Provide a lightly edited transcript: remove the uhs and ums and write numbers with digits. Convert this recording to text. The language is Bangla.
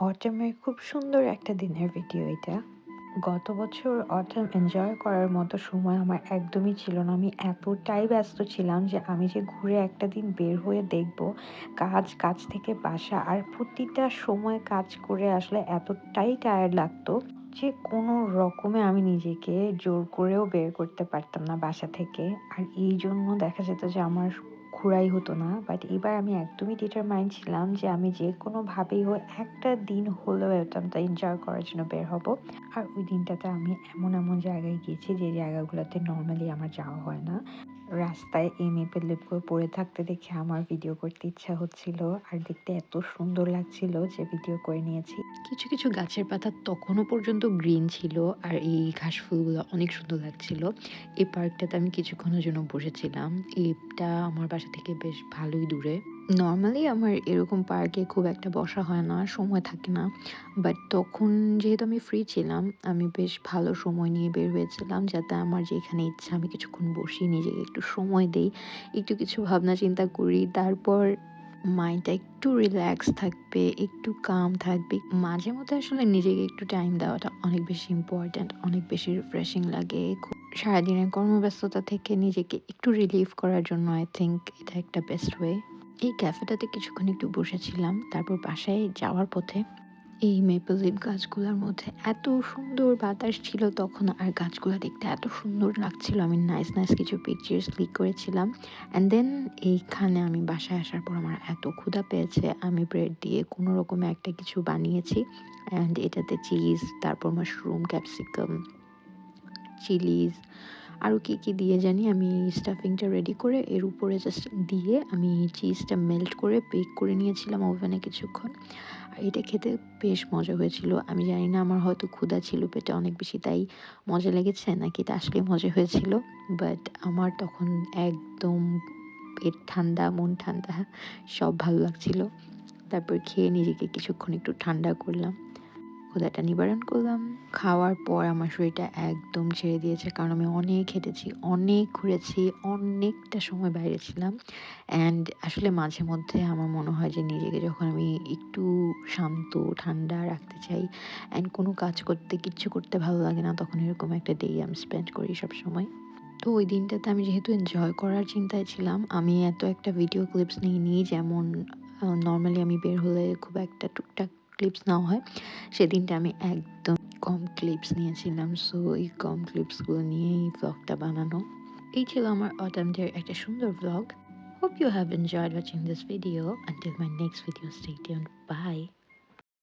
অটেমের খুব সুন্দর একটা দিনের ভিডিও এটা। গত বছর অটেম এনজয় করার মতো সময় আমার একদমই ছিল না। আমি এতটাই ব্যস্ত ছিলাম যে আমি যে ঘুরে একটা দিন বের হয়ে দেখব, কাজ থেকে বাসা আর প্রতিটা সময় কাজ করে আসলে এতটাই টায়ার্ড লাগতো যে কোনো রকমে আমি নিজেকে জোর করেও বের করতে পারতাম না বাসা থেকে। আর এইজন্য দেখা যেত যে আমার ঘোরাই হতো না। বাট এবার আমি একদমই ডিটারমাইন্ড ছিলাম যে আমি যেকোনোভাবেই হোক একটা দিন হলেও অ্যাটেম্পটা এনজয় করার জন্য বের হব। আর ওই দিনটাতে আমি এমন জায়গায় গিয়েছি যে জায়গাগুলোতে নরমালি আমার যাওয়া হয় না। রাস্তায় এই মেপেল লিফগুলো পড়ে থাকতে দেখে আমার ভিডিও করতে ইচ্ছা হচ্ছিল। আর দেখতে এত সুন্দর লাগছিল যে ভিডিও করে নিয়েছি। কিছু কিছু গাছের পাতা তখনও পর্যন্ত গ্রিন ছিল আর এই ঘাস ফুলগুলো অনেক সুন্দর লাগছিল। এই পার্কটাতে আমি কিছুক্ষণের জন্য বসেছিলাম। এটা আমার বাসা থেকে বেশ ভালোই দূরে। নরমালি আমার এরকম পার্কে খুব একটা বসা হয় না, সময় থাকে না। বাট তখন যেহেতু আমি ফ্রি ছিলাম, আমি বেশ ভালো সময় নিয়ে বের হয়েছিলাম যাতে আমার যেখানে ইচ্ছা আমি কিছুক্ষণ বসি, নিজেকে একটু সময় দেই, একটু কিছু ভাবনা চিন্তা করি। তারপর মাইন্ডটা একটু রিল্যাক্স থাকবে, একটু কাম থাকবে। মাঝে মধ্যে আসলে নিজেকে একটু টাইম দেওয়াটা অনেক বেশি ইম্পর্ট্যান্ট, অনেক বেশি রিফ্রেশিং লাগে। সারাদিনের কর্মব্যস্ততা থেকে নিজেকে একটু রিলিভ করার জন্য আই থিংক এটা একটা বেস্ট ওয়ে। এই ক্যাফেটাতে কিছুক্ষণ একটু বসেছিলাম। তারপর বাসায় যাওয়ার পথে এই মেপল লিফ গাছগুলোর মধ্যে এত সুন্দর বাতাস ছিল তখন, আর গাছগুলো দেখতে এত সুন্দর লাগছিল। আমি নাইস কিছু পিকচার্স ক্লিক করেছিলাম। অ্যান্ড দেন এইখানে আমি বাসায় আসার পর আমার এত ক্ষুধা পেয়েছে, আমি ব্রেড দিয়ে কোনো রকমে একটা কিছু বানিয়েছি। অ্যান্ড এটাতে চিজ, তারপর মাশরুম, ক্যাপসিকাম, চিলিজ, আরও কি দিয়ে জানি আমি স্টাফিংটা রেডি করে এর উপরে জাস্ট দিয়ে আমি চিজটা মেল্ট করে বেক করে নিয়েছিলাম ওভেনে কিছুক্ষণ। আর এটা খেতে বেশ মজা হয়েছিল। আমি জানি না, আমার হয়তো ক্ষুধা ছিল পেটে অনেক বেশি, তাই মজা লেগেছে নাকি এটা আসলেই মজা হয়েছিল। বাট আমার তখন একদম পেট ঠান্ডা, মন ঠান্ডা, সব ভালো লাগছিল। তারপর খেয়ে নিজেকে কিছুক্ষণ একটু ঠান্ডা করলাম, ক্ষুধাটা নিবারণ করলাম। খাওয়ার পর আমার শরীরটা একদম ছেড়ে দিয়েছে, কারণ আমি অনেক হেঁটেছি, অনেক ঘুরেছি, অনেকটা সময় বাইরে ছিলাম। অ্যান্ড আসলে মাঝে মধ্যে আমার মনে হয় যে নিজেকে যখন আমি একটু শান্ত ঠান্ডা রাখতে চাই অ্যান্ড কোনো কাজ করতে, কিচ্ছু করতে ভালো লাগে না, তখন এরকম একটা ডে আমি স্পেন্ড করি সবসময়। তো ওই দিনটাতে আমি যেহেতু এনজয় করার চিন্তায় ছিলাম, আমি এত একটা ভিডিও ক্লিপস নিইনি যেমন নর্মালি আমি বের হলে খুব একটা টুকটাক ক্লিপস নেওয়া হয়। সেদিনটা আমি একদম কম ক্লিপস নিয়েছিলাম। সো এই কম ক্লিপসগুলো নিয়েই ভ্লগটা বানানো। এই ছিল আমার অটেম্পটের একটা সুন্দর vlog. Hope you have enjoyed watching this video. Until my next video, stay tuned. Bye.